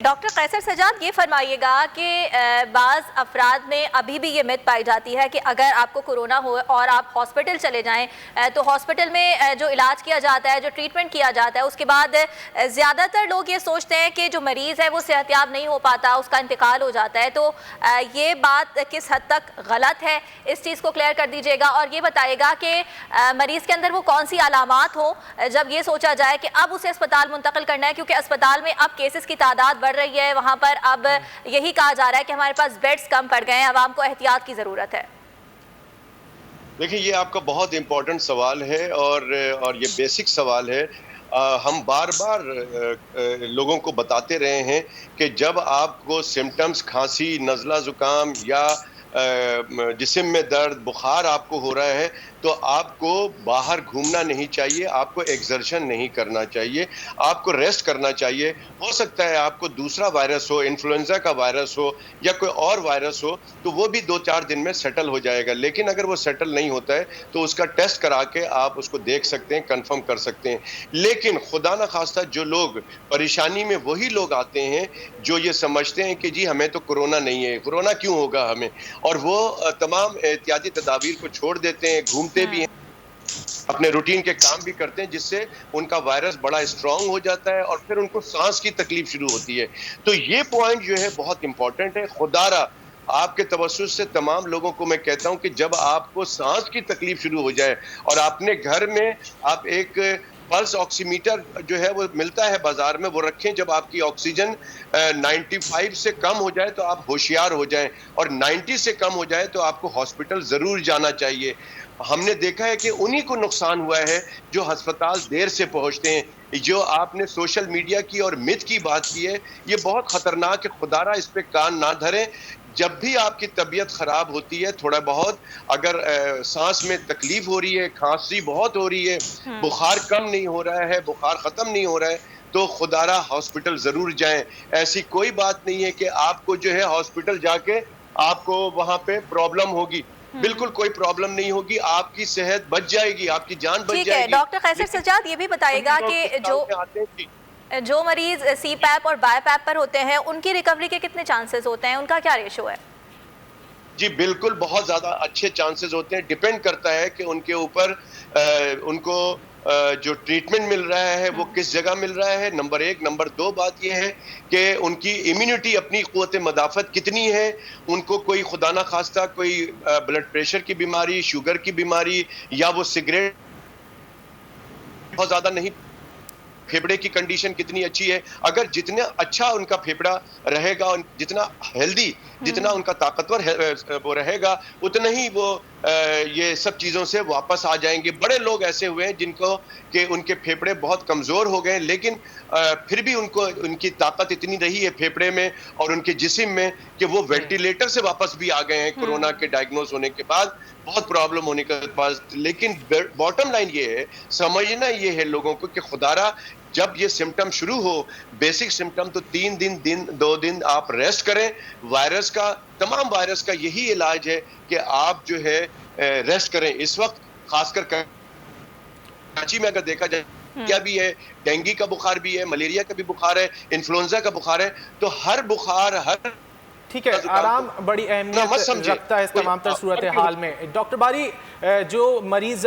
Doctor कैसर सजाद, ये फरमाइएगा कि बाज़ अफराद में अभी भी ये मिथ पाई जाती है कि अगर आपको कोरोना हो और आप हॉस्पिटल चले जाएं तो हॉस्पिटल में जो इलाज किया जाता है, जो ट्रीटमेंट किया जाता है, उसके बाद ज़्यादातर लोग ये सोचते हैं कि जो मरीज़ है वो सेहतयाब नहीं हो पाता, उसका इंतकाल हो जाता है। तो ये बात किस हद तक गलत है, इस चीज़ को क्लियर कर दीजिएगा और ये बताइएगा कि मरीज़ के अंदर वो कौन सी अलामात हो जब ये सोचा जाए कि अब उसे अस्पताल मुंतकिल करना है, क्योंकि अस्पताल में अब केसेस की तादाद बढ़ रही है, वहां पर अब यही कहा जा रहा है कि हमारे पास बेड्स कम पड़ गए हैं, आवाम को एहतियात की जरूरत है। देखिए, ये आपका बहुत इम्पोर्टेंट सवाल है और ये बेसिक सवाल है। हम बार बार लोगों को बताते रहे हैं कि जब आपको सिम्टम्स खांसी, नज़ला ज़ुकाम या जिस्म में दर्द, बुखार आपको हो रहा है तो आपको बाहर घूमना नहीं चाहिए, आपको एक्सर्शन नहीं करना चाहिए, आपको रेस्ट करना चाहिए। हो सकता है आपको दूसरा वायरस हो, इन्फ्लुएंजा का वायरस हो या कोई और वायरस हो, तो वो भी 2-4 दिन में सेटल हो जाएगा। लेकिन अगर वो सेटल नहीं होता है तो उसका टेस्ट करा के आप उसको देख सकते हैं, कंफर्म कर सकते हैं। लेकिन खुदा न खास्ता जो लोग परेशानी में, वही लोग आते हैं जो ये समझते हैं कि जी हमें तो कोरोना नहीं है, कोरोना क्यों होगा हमें, और वो तमाम एहतियाती तदाबीर को छोड़ देते हैं, घूमते भी हैं, अपने रूटीन के काम भी करते हैं, जिससे उनका वायरस बड़ा स्ट्रांग हो जाता है और फिर उनको सांस की तकलीफ शुरू होती है। तो ये पॉइंट जो है बहुत इंपॉर्टेंट है। खुदारा आपके तवज्जुह से तमाम लोगों को मैं कहता हूं कि जब आपको सांस की तकलीफ शुरू हो जाए और अपने घर में आप एक पल्स ऑक्सीमीटर जो है वो मिलता है बाजार में, वो रखें। जब आपकी ऑक्सीजन 95 से कम हो जाए तो आप होशियार हो जाएं और 90 से कम हो जाए तो आपको हॉस्पिटल जरूर जाना चाहिए। हमने देखा है कि उन्हीं को नुकसान हुआ है जो अस्पताल देर से पहुंचते हैं। जो आपने सोशल मीडिया की और मिथ की बात की है, ये बहुत खतरनाक है। खुदारा इस पे कान ना धरें। जब भी आपकी तबीयत खराब होती है, थोड़ा बहुत अगर सांस में तकलीफ हो रही है, खांसी बहुत हो रही है, बुखार कम नहीं हो रहा है, बुखार खत्म नहीं हो रहा है, तो खुदारा हॉस्पिटल जरूर जाएं। ऐसी कोई बात नहीं है कि आपको जो है हॉस्पिटल जाके आपको वहां पे प्रॉब्लम होगी। बिल्कुल कोई प्रॉब्लम नहीं होगी, आपकी सेहत बच जाएगी, आपकी जान बच जाएगी। ठीक है डॉक्टर कैसर सजाद, ये भी बताइएगा कि जो मरीज CPAP और BiPAP पर होते हैं उनकी रिकवरी के कितने चांसेस होते हैं, उनका क्या रेशो है? जी बिल्कुल, बहुत ज्यादा अच्छे चांसेस होते हैं। डिपेंड करता है कि उनके ऊपर उनको जो ट्रीटमेंट मिल रहा है वो किस जगह मिल रहा है, नंबर 1। नंबर 2 बात यह है कि उनकी इम्यूनिटी, अपनी क़ुव्वत मदाफ़त कितनी है, उनको कोई खुदा ना खास्ता कोई ब्लड प्रेशर की बीमारी, शुगर की बीमारी, या वो सिगरेट बहुत ज्यादा नहीं, फेफड़े की कंडीशन कितनी अच्छी है। अगर जितना अच्छा उनका फेफड़ा रहेगा और जितना हेल्दी, जितना उनका ताकतवर वो रहेगा, उतना ही वो ये सब चीज़ों से वापस आ जाएंगे। बड़े लोग ऐसे हुए हैं जिनको कि उनके फेफड़े बहुत कमज़ोर हो गए, लेकिन फिर भी उनको उनकी ताकत इतनी रही है फेफड़े में और उनके जिस्म में कि वो वेंटिलेटर से वापस भी आ गए हैं कोरोना के डायग्नोज होने के बाद, बहुत प्रॉब्लम होने के बाद। लेकिन बॉटम लाइन ये है, समझना ये है लोगों को कि खुदारा जब ये सिम्टम शुरू हो, बेसिक सिम्टम, तो 2 दिन आप रेस्ट करें। वायरस का, तमाम वायरस का यही इलाज है कि आप जो है रेस्ट करें। इस वक्त खासकर कराची में अगर देखा जाए, क्या भी है, डेंगू का बुखार भी है, मलेरिया का भी बुखार है, इन्फ्लुएंजा का बुखार है, तो हर बुखार, हर ठीक है, आराम बड़ी अहमियत रखता है इस तमाम तर सूरत हाल में। डॉक्टर बारी, जो मरीज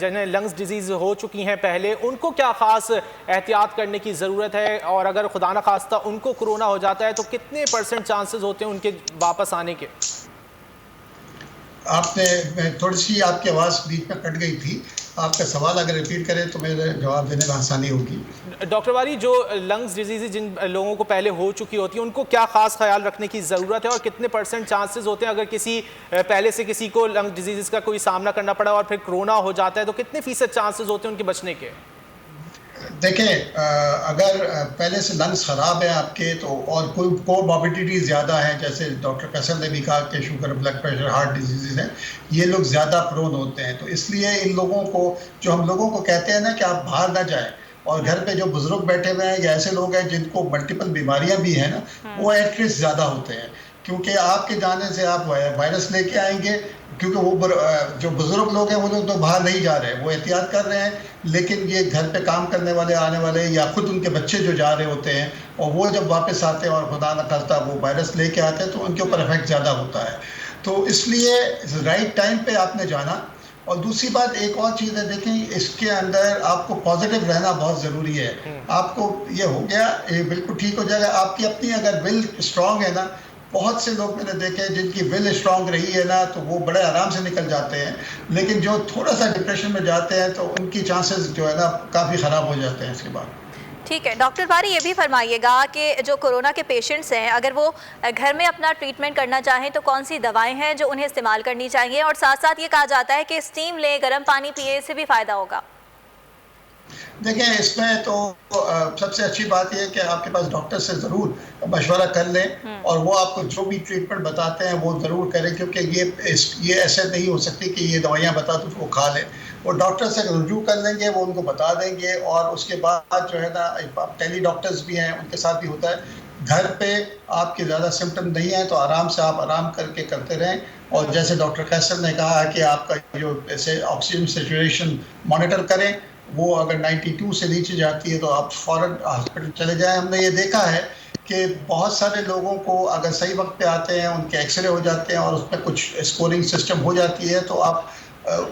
जिन्हें लंग्स डिजीज हो चुकी हैं पहले, उनको क्या खास एहतियात करने की ज़रूरत है, और अगर खुदा न खास्ता उनको कोरोना हो जाता है तो कितने % चांसेस होते हैं उनके वापस आने के? आपने थोड़ी सी, आपकी आवाज़ बीच में कट गई थी, आपका सवाल अगर रिपीट करें तो मेरे जवाब देने में आसानी होगी। डॉक्टर बारी, जो लंग्स डिजीज़ जिन लोगों को पहले हो चुकी होती है, उनको क्या खास ख्याल रखने की ज़रूरत है, और कितने % चांसेस होते हैं अगर किसी पहले से किसी को लंग्स डिजीज़ का कोई सामना करना पड़ा और फिर कोरोना हो जाता है, तो कितने % चांसेस होते हैं उनके बचने के? देखें, अगर पहले से लंग्स ख़राब है आपके तो, और कोई कोमॉर्बिडिटी ज़्यादा है, जैसे डॉक्टर कैसर ने भी कहा कि sugar, blood pressure, heart disease हैं, ये लोग ज़्यादा प्रोन होते हैं। तो इसलिए इन लोगों को, जो हम लोगों को कहते हैं ना कि आप बाहर ना जाएं, और घर पे जो बुजुर्ग बैठे हुए हैं या ऐसे लोग हैं जिनको मल्टीपल बीमारियां भी हैं ना, वो एट रिस्क ज़्यादा होते हैं। क्योंकि आपके जाने से आप वायरस लेके आएंगे, क्योंकि वो जो बुजुर्ग लोग हैं वो लोग तो बाहर नहीं जा रहे, वो एहतियात कर रहे हैं, लेकिन ये घर पे काम करने वाले आने वाले या खुद उनके बच्चे जो जा रहे होते हैं और वो जब वापस आते हैं और खुदा न करता वो वायरस लेके आते हैं तो उनके ऊपर इफेक्ट ज़्यादा होता है। तो इसलिए राइट टाइम पे आपने जाना। और दूसरी बात एक और चीज़ है, देखें इसके अंदर आपको पॉजिटिव रहना बहुत ज़रूरी है। आपको ये हो गया, ये बिल्कुल ठीक हो जाएगा। आपकी अपनी अगर विल स्ट्रांग है ना, बहुत से लोग मैंने देखे हैं जिनकी विल स्ट्रांग रही है ना तो वो बड़े आराम से निकल जाते हैं, लेकिन जो थोड़ा सा डिप्रेशन में जाते हैं तो उनकी चांसेस जो है ना काफ़ी ख़राब हो जाते हैं इसके बाद। ठीक है डॉक्टर बारी, ये भी फरमाइएगा कि जो कोरोना के पेशेंट्स हैं अगर वो घर में अपना ट्रीटमेंट करना चाहें तो कौन सी दवाएं हैं जो उन्हें इस्तेमाल करनी चाहिए, और साथ साथ ये कहा जाता है कि स्टीम लें, गर्म पानी पिए, इससे भी फ़ायदा होगा। देखें इसमें तो सबसे अच्छी बात यह है कि आपके पास डॉक्टर से ज़रूर मशवरा कर लें और वो आपको जो भी ट्रीटमेंट बताते हैं वो ज़रूर करें, क्योंकि ये ऐसे नहीं हो सकती कि ये दवाइयाँ बता दो वो खा लें। वो डॉक्टर से रुजू कर लेंगे, वो उनको बता देंगे और उसके बाद जो है ना टेली डॉक्टर्स भी हैं, उनके साथ भी होता है। घर पे आपके ज़्यादा सिम्टम नहीं है तो आराम से आप आराम करके करते रहें। और जैसे डॉक्टर कैसर ने कहा कि आपका जो ऐसे ऑक्सीजन सिचुएशन मॉनिटर करें, वो अगर 92 से नीचे जाती है तो आप फ़ौरन हॉस्पिटल चले जाएं। हमने ये देखा है कि बहुत सारे लोगों को अगर सही वक्त पे आते हैं, उनके एक्सरे हो जाते हैं और उसमें कुछ स्कोरिंग सिस्टम हो जाती है तो आप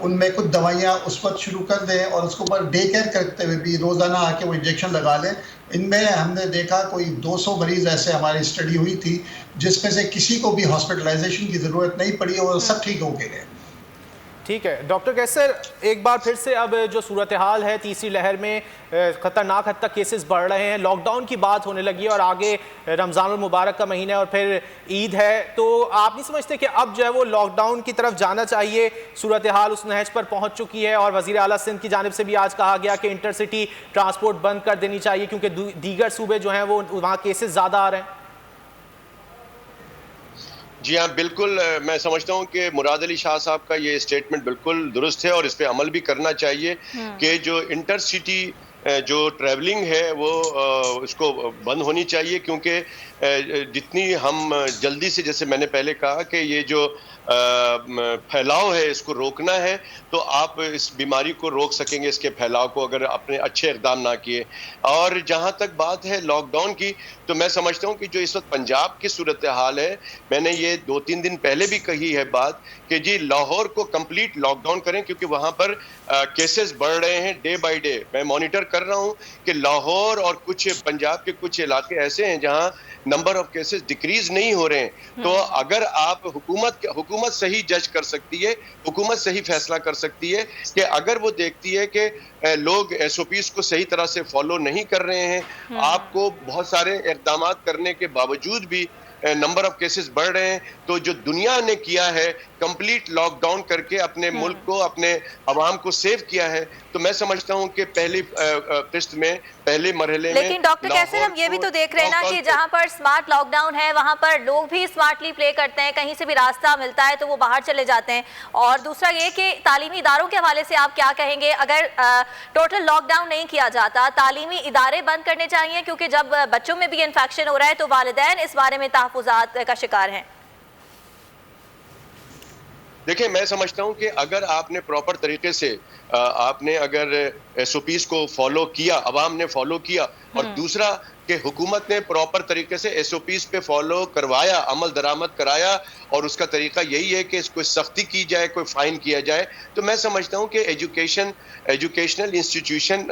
उनमें कुछ दवाइयाँ उस वक्त शुरू कर दें और उसके ऊपर डे केयर करते हुए भी रोज़ाना आके वो इंजेक्शन लगा लें। इनमें हमने देखा कोई 200 मरीज़ ऐसे हमारी स्टडी हुई थी जिसमें से किसी को भी हॉस्पिटलाइजेशन की ज़रूरत नहीं पड़ी और सब ठीक हो गए। ठीक है डॉक्टर कैसर, एक बार फिर से अब जो सूरत हाल है तीसरी लहर में ख़तरनाक हद तक केसेस बढ़ रहे हैं, लॉकडाउन की बात होने लगी है और आगे रमज़ानुल मुबारक का महीना है और फिर ईद है, तो आप नहीं समझते कि अब जो है वो लॉकडाउन की तरफ जाना चाहिए? सूरत हाल उस नहज पर पहुंच चुकी है और वज़ीर आला सिंध की जानिब से भी आज कहा गया कि इंटरसिटी ट्रांसपोर्ट बंद कर देनी चाहिए क्योंकि दीगर सूबे जो हैं वो वहाँ केसेस ज़्यादा आ रहे हैं। जी हाँ, बिल्कुल। मैं समझता हूँ कि मुराद अली शाह साहब का ये स्टेटमेंट बिल्कुल दुरुस्त है और इस पे अमल भी करना चाहिए कि जो इंटरसिटी जो ट्रैवलिंग है वो उसको बंद होनी चाहिए, क्योंकि जितनी हम जल्दी से, जैसे मैंने पहले कहा कि ये जो फैलाव है इसको रोकना है तो आप इस बीमारी को रोक सकेंगे, इसके फैलाव को, अगर आपने अच्छे इक़दाम ना किए। और जहाँ तक बात है लॉकडाउन की, तो मैं समझता हूँ कि जो इस वक्त पंजाब की सूरत हाल है, मैंने ये 2-3 दिन पहले भी कही है बात कि जी लाहौर को कंप्लीट लॉकडाउन करें, क्योंकि वहाँ पर केसेस बढ़ रहे हैं डे बाय डे। मैं मॉनिटर कर रहा हूँ कि लाहौर और कुछ पंजाब के कुछ इलाके ऐसे हैं जहाँ नंबर ऑफ केसेस डिक्रीज नहीं हो रहे हैं। तो अगर आप हुकूमत सही जज कर सकती है, हुकूमत सही फैसला कर सकती है कि अगर वो देखती है कि लोग SOPs को सही तरह से फॉलो नहीं कर रहे हैं, आपको बहुत सारे इक़दाम करने के बावजूद भी नंबर ऑफ केसेस बढ़ रहे हैं, तो जो दुनिया ने किया है कंप्लीट लॉकडाउन करके अपने मुल्क को, अपने अवाम को सेव किया है, तो मैं समझता हूं कि पहली किस्त में, पहले मरहले में। लेकिन डॉक्टर कैसर, हम ये भी तो देख रहे हैं ना कि जहां पर स्मार्ट लॉकडाउन है वहां पर लोग भी स्मार्टली प्ले करते हैं, कहीं से भी रास्ता मिलता है तो वो बाहर चले जाते हैं। और दूसरा ये कि तालीमी इदारों के हवाले से आप क्या कहेंगे? अगर टोटल लॉकडाउन नहीं किया जाता, तालीमी इदारे बंद करने चाहिए, क्योंकि जब बच्चों में भी इन्फेक्शन हो रहा है तो वालिदैन इस बारे में तहफ़्फ़ुज़ात का शिकार हैं। देखिए, मैं समझता हूं कि अगर आपने प्रॉपर तरीके से आपने अगर SOPs को फॉलो किया, अवाम ने फॉलो किया, और दूसरा कि हुकूमत ने प्रॉपर तरीके से SOPs पे फॉलो करवाया, अमल दरामद कराया, और उसका तरीका यही है कि इसको सख्ती की जाए, कोई फाइन किया जाए, तो मैं समझता हूं कि एजुकेशनल इंस्टीट्यूशन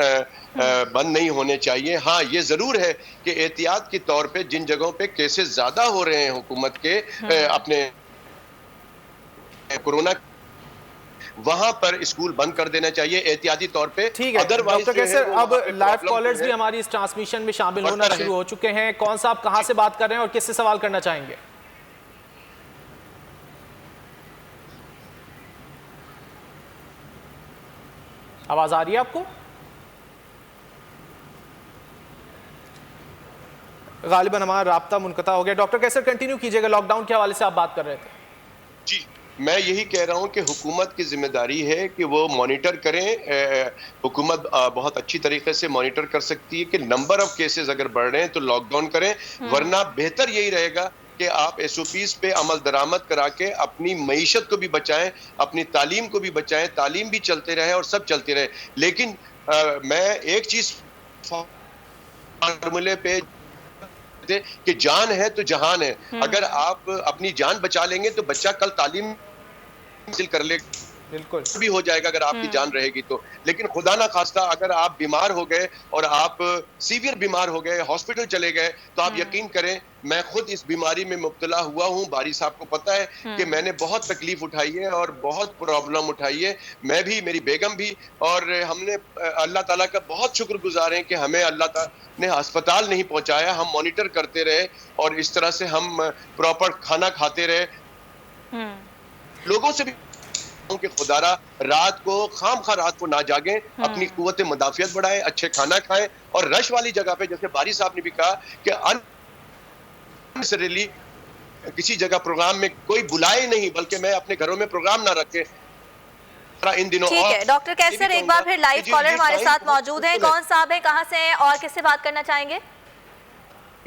बंद नहीं होने चाहिए। हाँ, ये ज़रूर है कि एहतियात के तौर पे जिन जगहों पे केसेस ज़्यादा हो रहे हैं हुकूमत के अपने कोरोना, वहां पर स्कूल बंद कर देना चाहिए एहतियाती तौर पे। ठीक है डॉक्टर कैसर, अब लाइव कॉलर्स भी हमारी इस ट्रांसमिशन में शामिल होना शुरू हो चुके हैं। कौन सा आप कहां से बात कर रहे हैं और किससे सवाल करना चाहेंगे? आवाज आ रही है आपको? गालिबन हमारा राब्ता मुनक़ता हो गया। डॉक्टर कैसर कंटिन्यू कीजिएगा, लॉकडाउन के हवाले से आप बात कर रहे थे। जी, मैं यही कह रहा हूं कि हुकूमत की जिम्मेदारी है कि वो मॉनिटर करें। हुकूमत बहुत अच्छी तरीके से मॉनिटर कर सकती है कि नंबर ऑफ केसेस अगर बढ़ रहे हैं तो लॉकडाउन करें, वरना बेहतर यही रहेगा कि आप SOPs पे अमल दरामद करा के अपनी मईशत को भी बचाएं, अपनी तालीम को भी बचाएं, तालीम भी चलते रहे और सब चलते रहे। लेकिन मैं एक चीज फार्मूले पे कि जान है तो जहान है। अगर आप अपनी जान बचा लेंगे तो बच्चा कल तालीम हासिल कर ले, बिल्कुल भी हो जाएगा अगर आपकी जान रहेगी तो। लेकिन खुदा ना खास्ता अगर आप बीमार हो गए और आप सीवियर बीमार हो गए, हॉस्पिटल चले गए, तो आप यकीन करें मैं खुद इस बीमारी में मुब्तला हुआ हूं। बारी साहब को पता है कि मैंने बहुत तकलीफ उठाई है और बहुत प्रॉब्लम उठाई है, मैं भी, मेरी बेगम भी, और हमने अल्लाह ताला का बहुत शुक्रगुजार हैं कि हमें अल्लाह ताला ने अस्पताल नहीं पहुंचाया। हम मॉनिटर करते रहे और इस तरह से हम प्रॉपर खाना खाते रहे। लोगों से भी कि खुदारा रात को खामखा रात को ना जागें, अपनी कुव्वत मुदाफियत बढ़ाएं, अच्छे खाना खाएं, और रश वाली जगह पे, जैसे बारी साहब ने भी कहा कि अननेसेसरीली किसी जगह प्रोग्राम में कोई बुलाए नहीं, बल्कि मैं अपने घरों में प्रोग्राम ना रखे इन दिनों। ठीक है डॉक्टर कैसर, एक बार फिर लाइव कॉलर हमारे साथ मौजूद हैं। कौन साहब हैं, कहां से हैं और किससे बात करना चाहेंगे?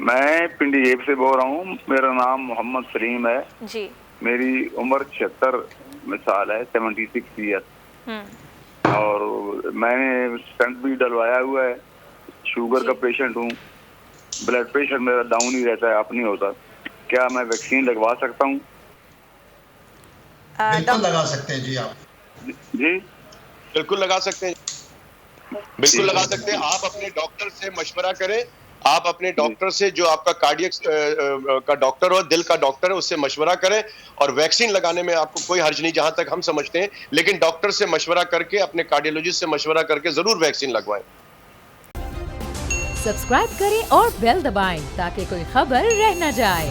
मैं पिंडी जेब से बोल रहा हूँ। मेरा नाम मोहम्मद सलीम है जी। मेरी उम्र 76 साल है, 76 ईयर, और मैंने स्टंट भी डलवाया हुआ है। शुगर का पेशेंट हूँ, ब्लड प्रेशर मेरा डाउन ही रहता है, अप नहीं होता। क्या मैं वैक्सीन लगवा सकता हूँ? बिल्कुल लगा सकते हैं जी। आप जी बिल्कुल लगा सकते हैं, बिल्कुल लगा सकते हैं। आप अपने डॉक्टर से मशवरा करें, आप अपने डॉक्टर से, जो आपका कार्डियक का डॉक्टर हो, दिल का डॉक्टर है, उससे मशवरा करें। और वैक्सीन लगाने में आपको कोई हर्ज नहीं, जहां तक हम समझते हैं, लेकिन डॉक्टर से मशवरा करके, अपने कार्डियोलॉजिस्ट से मशवरा करके जरूर वैक्सीन लगवाएं। सब्सक्राइब करें और बेल दबाएं ताकि कोई खबर रह न जाए।